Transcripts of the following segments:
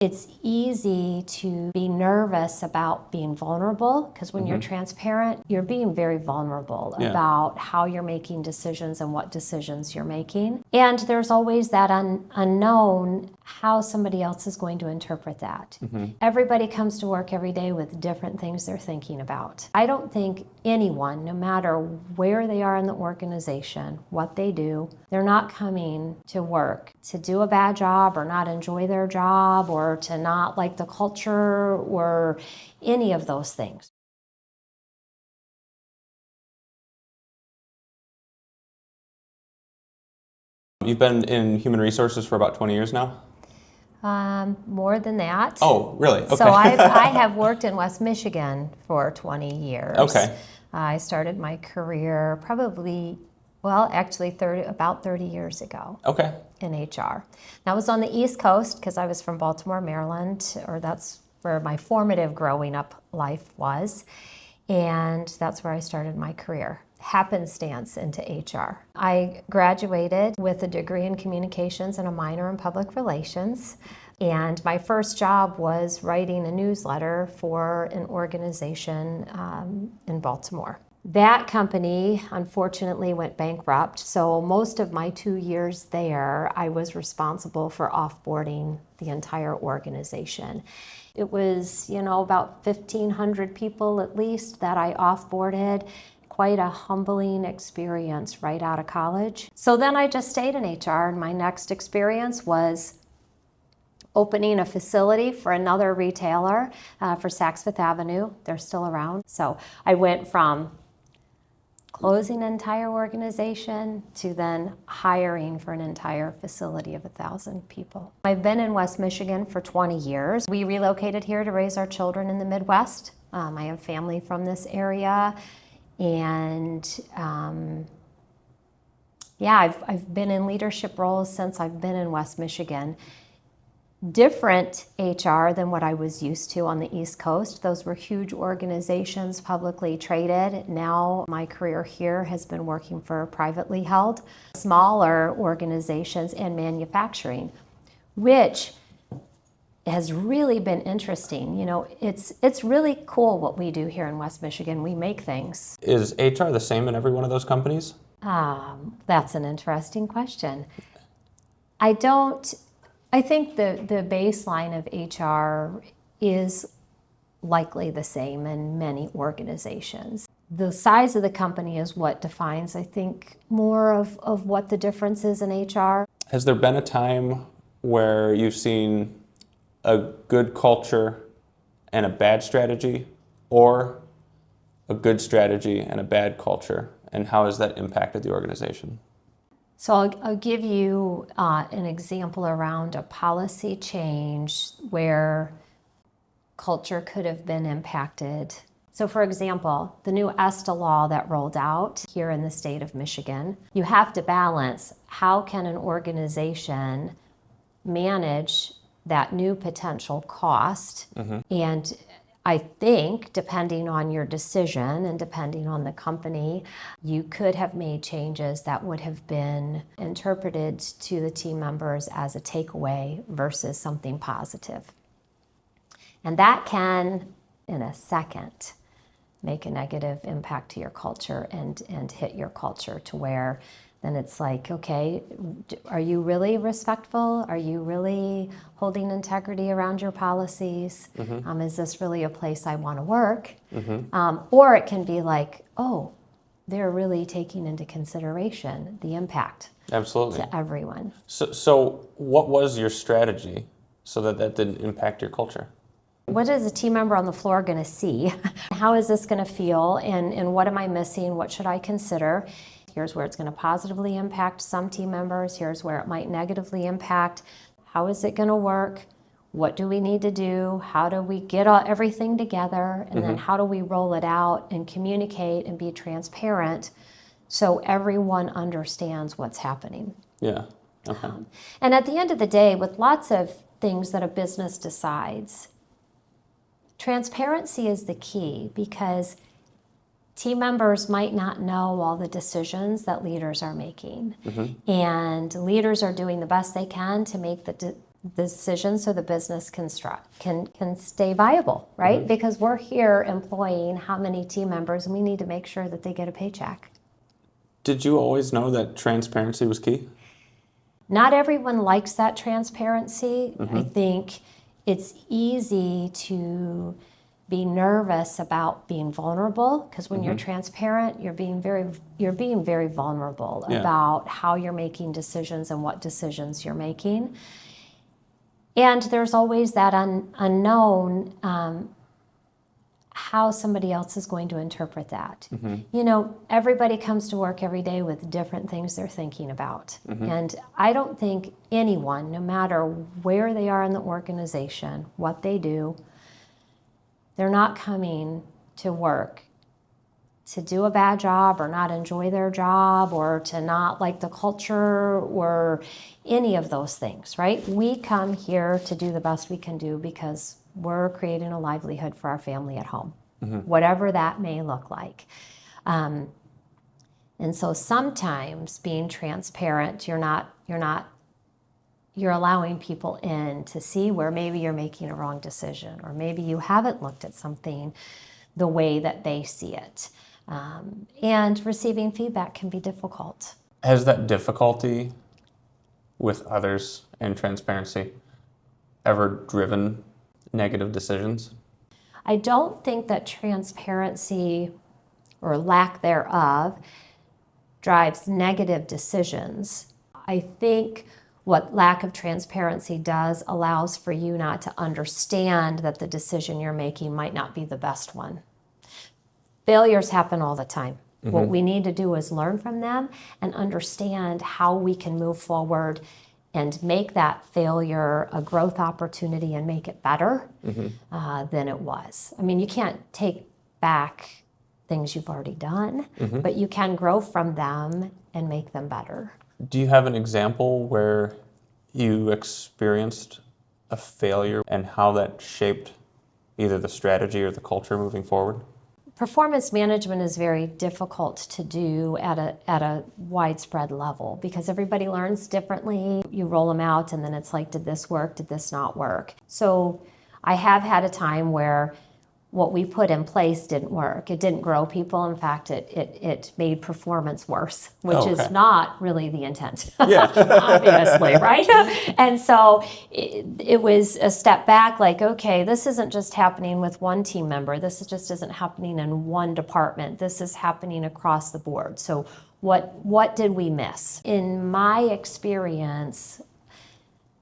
It's easy to be nervous about being vulnerable because when you're transparent, you're being very vulnerable about how you're making decisions and what decisions you're making. And there's always that unknown how somebody else is going to interpret that. Everybody comes to work every day with different things they're thinking about. I don't think anyone, no matter where they are in the organization, what they do, they're not coming to work to do a bad job or not enjoy their job or to not like the culture or any of those things. You've been in human resources for about 20 years now? More than that. Oh, really? Okay. So I have worked in West Michigan for 20 years. Okay. I started my career about 30 years ago. Okay. In HR. That was on the East Coast because I was from Baltimore, Maryland, or that's where my formative growing up life was. And that's where I started my career. Happenstance into HR. I graduated with a degree in communications and a minor in public relations. And my first job was writing a newsletter for an organization in Baltimore. That company, unfortunately, went bankrupt. So most of my 2 years there, I was responsible for offboarding the entire organization. It was, about 1,500 people at least that I offboarded. Quite a humbling experience right out of college. So then I just stayed in HR, and my next experience was opening a facility for another retailer for Saks Fifth Avenue. They're still around. So I went from closing an entire organization to then hiring for an entire facility of 1,000 people. I've been in West Michigan for 20 years. We relocated here to raise our children in the Midwest. I have family from this area. And I've been in leadership roles since I've been in West Michigan. Different HR than what I was used to on the East Coast. Those were huge organizations, publicly traded. Now my career here has been working for privately held, smaller organizations and manufacturing, which has really been interesting. It's really cool what we do here in West Michigan. We make things. Is HR the same in every one of those companies? That's an interesting question. I think the baseline of HR is likely the same in many organizations. The size of the company is what defines, I think, more of what the difference is in HR. Has there been a time where you've seen a good culture and a bad strategy, or a good strategy and a bad culture, and how has that impacted the organization? So I'll give you an example around a policy change where culture could have been impacted. So for example, the new ESTA law that rolled out here in the state of Michigan, you have to balance how can an organization manage that new potential cost. And I think depending on your decision and depending on the company, you could have made changes that would have been interpreted to the team members as a takeaway versus something positive. And that can, in a second, make a negative impact to your culture and hit your culture to where then it's like, okay, are you really respectful? Are you really holding integrity around your policies? Is this really a place I want to work? Or it can be like, oh, they're really taking into consideration the impact to everyone. So what was your strategy so that didn't impact your culture? What is a team member on the floor going to see? How is this going to feel? And what am I missing? What should I consider? Here's where it's going to positively impact some team members. Here's where it might negatively impact. How is it going to work? What do we need to do? How do we get everything together? And then how do we roll it out and communicate and be transparent so everyone understands what's happening? Yeah. Okay. And at the end of the day, with lots of things that a business decides, transparency is the key because team members might not know all the decisions that leaders are making. And leaders are doing the best they can to make decisions so the business can stay viable, right? Because we're here employing how many team members, and we need to make sure that they get a paycheck. Did you always know that transparency was key? Not everyone likes that transparency. I think it's easy to be nervous about being vulnerable, because when you're transparent, you're being very vulnerable about how you're making decisions and what decisions you're making. And there's always that unknown, how somebody else is going to interpret that. You know, everybody comes to work every day with different things they're thinking about. And I don't think anyone, no matter where they are in the organization, what they do, they're not coming to work to do a bad job or not enjoy their job or to not like the culture or any of those things, right? We come here to do the best we can do because we're creating a livelihood for our family at home, whatever that may look like. And so sometimes being transparent, you're allowing people in to see where maybe you're making a wrong decision, or maybe you haven't looked at something the way that they see it. And receiving feedback can be difficult. Has that difficulty with others and transparency ever driven negative decisions? I don't think that transparency or lack thereof drives negative decisions. I think what lack of transparency does allows for you not to understand that the decision you're making might not be the best one. Failures happen all the time. What we need to do is learn from them and understand how we can move forward and make that failure a growth opportunity and make it better than it was. I mean, you can't take back things you've already done, but you can grow from them and make them better. Do you have an example where you experienced a failure and how that shaped either the strategy or the culture moving forward? Performance management is very difficult to do at a widespread level because everybody learns differently. You roll them out and then it's like, did this work? Did this not work? So I have had a time where what we put in place didn't work. It didn't grow people. In fact, it made performance worse, which is not really the intent, obviously, right? And so it was a step back, like, okay, this isn't just happening with one team member. This just isn't happening in one department. This is happening across the board. So what did we miss? In my experience,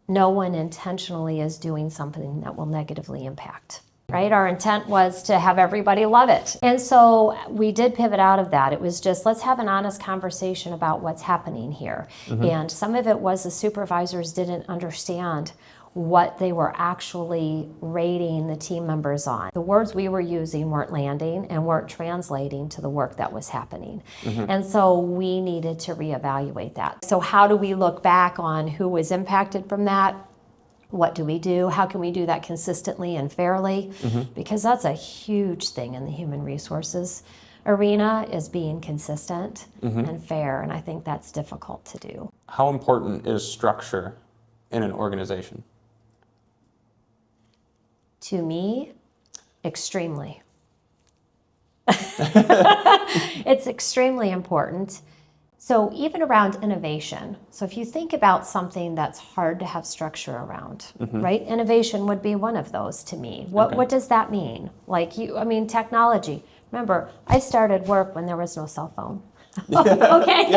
no one intentionally is doing something that will negatively impact. Right? Our intent was to have everybody love it. And so we did pivot out of that. It was just, let's have an honest conversation about what's happening here. And some of it was the supervisors didn't understand what they were actually rating the team members on. The words we were using weren't landing and weren't translating to the work that was happening. And so we needed to reevaluate that. So how do we look back on who was impacted from that? What do we do? How can we do that consistently and fairly? Because that's a huge thing in the human resources arena, is being consistent and fair, and I think that's difficult to do. How important is structure in an organization? To me, extremely. It's extremely important. So even around innovation, so if you think about something that's hard to have structure around, right? Innovation would be one of those to me. What does that mean? Like technology. Remember, I started work when there was no cell phone. Okay?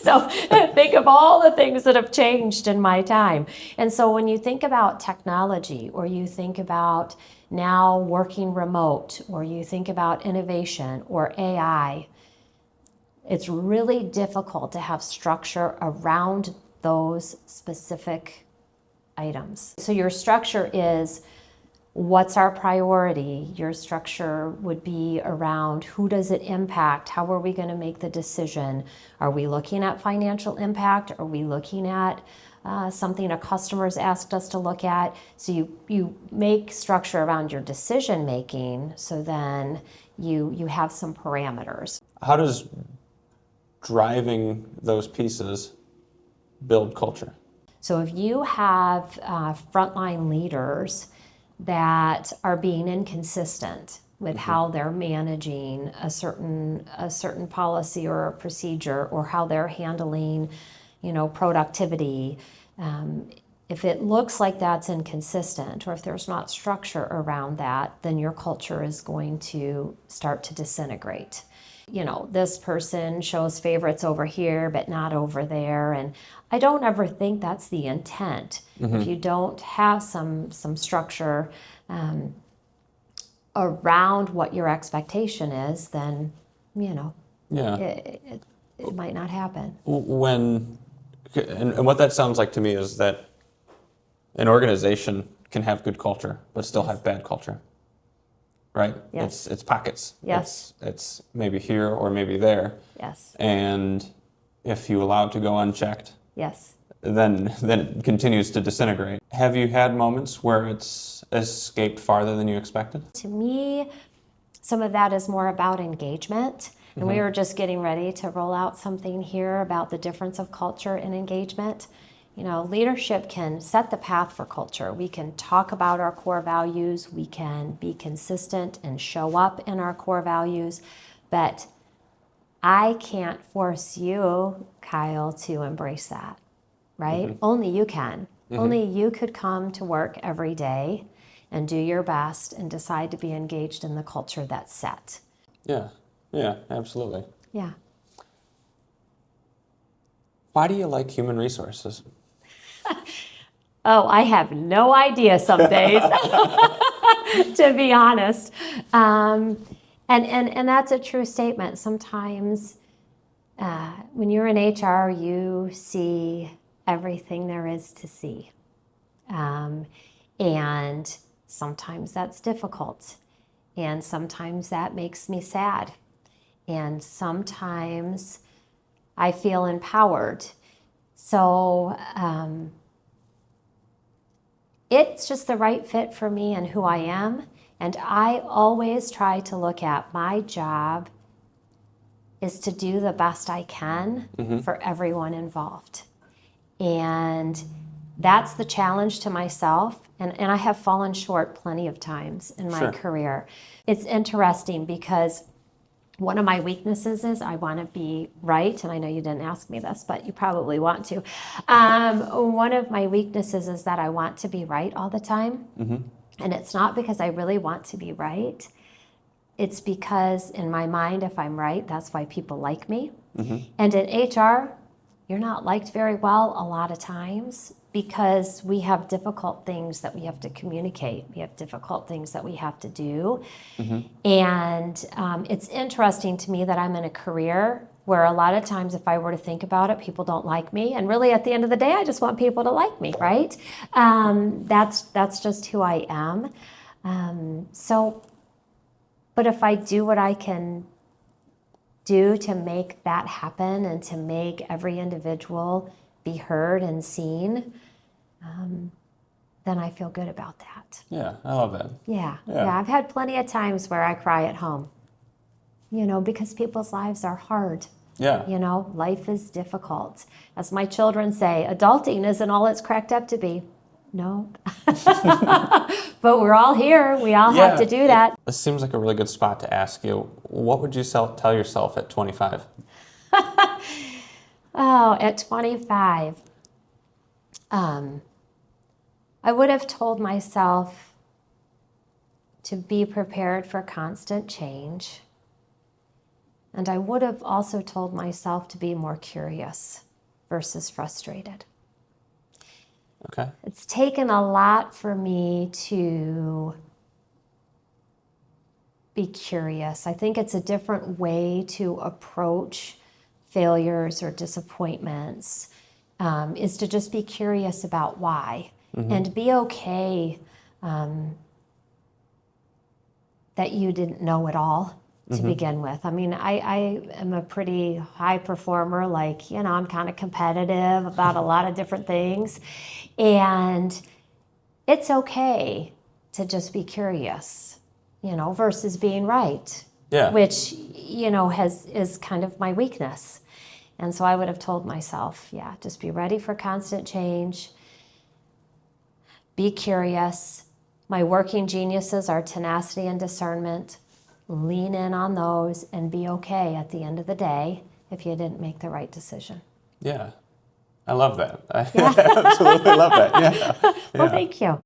So think of all the things that have changed in my time. And so when you think about technology, or you think about now working remote, or you think about innovation or AI, it's really difficult to have structure around those specific items. So your structure is, what's our priority? Your structure would be around, who does it impact? How are we going to make the decision? Are we looking at financial impact? Are we looking at something a customer's asked us to look at? So you make structure around your decision making, so then you have some parameters. How does driving those pieces build culture? So if you have frontline leaders that are being inconsistent with how they're managing a certain policy or a procedure, or how they're handling, productivity, if it looks like that's inconsistent, or if there's not structure around that, then your culture is going to start to disintegrate. This person shows favorites over here, but not over there. And I don't ever think that's the intent. If you don't have some structure around what your expectation is, then, it might not happen. And what that sounds like to me is that an organization can have good culture, but still have bad culture. Right? Yes. It's pockets. Yes. It's maybe here or maybe there. Yes. And if you allow it to go unchecked, Yes. then it continues to disintegrate. Have you had moments where it's escaped farther than you expected? To me, some of that is more about engagement. And we were just getting ready to roll out something here about the difference of culture and engagement. Leadership can set the path for culture. We can talk about our core values. We can be consistent and show up in our core values. But I can't force you, Kyle, to embrace that, right? Only you can. Only you could come to work every day and do your best and decide to be engaged in the culture that's set. Yeah, absolutely. Yeah. Why do you like human resources? Oh, I have no idea some days, to be honest. And that's a true statement. Sometimes when you're in HR, you see everything there is to see. And sometimes that's difficult. And sometimes that makes me sad. And sometimes I feel empowered. So it's just the right fit for me and who I am. And I always try to look at my job is to do the best I can for everyone involved. And that's the challenge to myself. And I have fallen short plenty of times in my career. It's interesting because one of my weaknesses is I want to be right, and I know you didn't ask me this, but you probably want to. One of my weaknesses is that I want to be right all the time, and it's not because I really want to be right. It's because in my mind, if I'm right, that's why people like me. And in HR, you're not liked very well a lot of times because we have difficult things that we have to communicate. We have difficult things that we have to do. And it's interesting to me that I'm in a career where a lot of times if I were to think about it, people don't like me. And really at the end of the day, I just want people to like me, right? That's just who I am. But if I do what I can do to make that happen and to make every individual be heard and seen, then I feel good about that. Yeah, I love that. Yeah, I've had plenty of times where I cry at home, because people's lives are hard. Yeah. Life is difficult. As my children say, adulting isn't all it's cracked up to be. No. But we're all here. We all have to do that. This seems like a really good spot to ask you. What would you tell yourself at 25? Oh, at 25, I would have told myself to be prepared for constant change. And I would have also told myself to be more curious versus frustrated. Okay. It's taken a lot for me to be curious. I think it's a different way to approach failures or disappointments, is to just be curious about why and be okay that you didn't know it all to begin with. I mean, I am a pretty high performer, I'm kind of competitive about a lot of different things. And it's okay to just be curious, versus being right, Yeah. which, is kind of my weakness. And so I would have told myself, yeah, just be ready for constant change. Be curious. My working geniuses are tenacity and discernment. Lean in on those and be okay at the end of the day if you didn't make the right decision. Yeah. I love that. I absolutely love that. Yeah. Well, Yeah. thank you.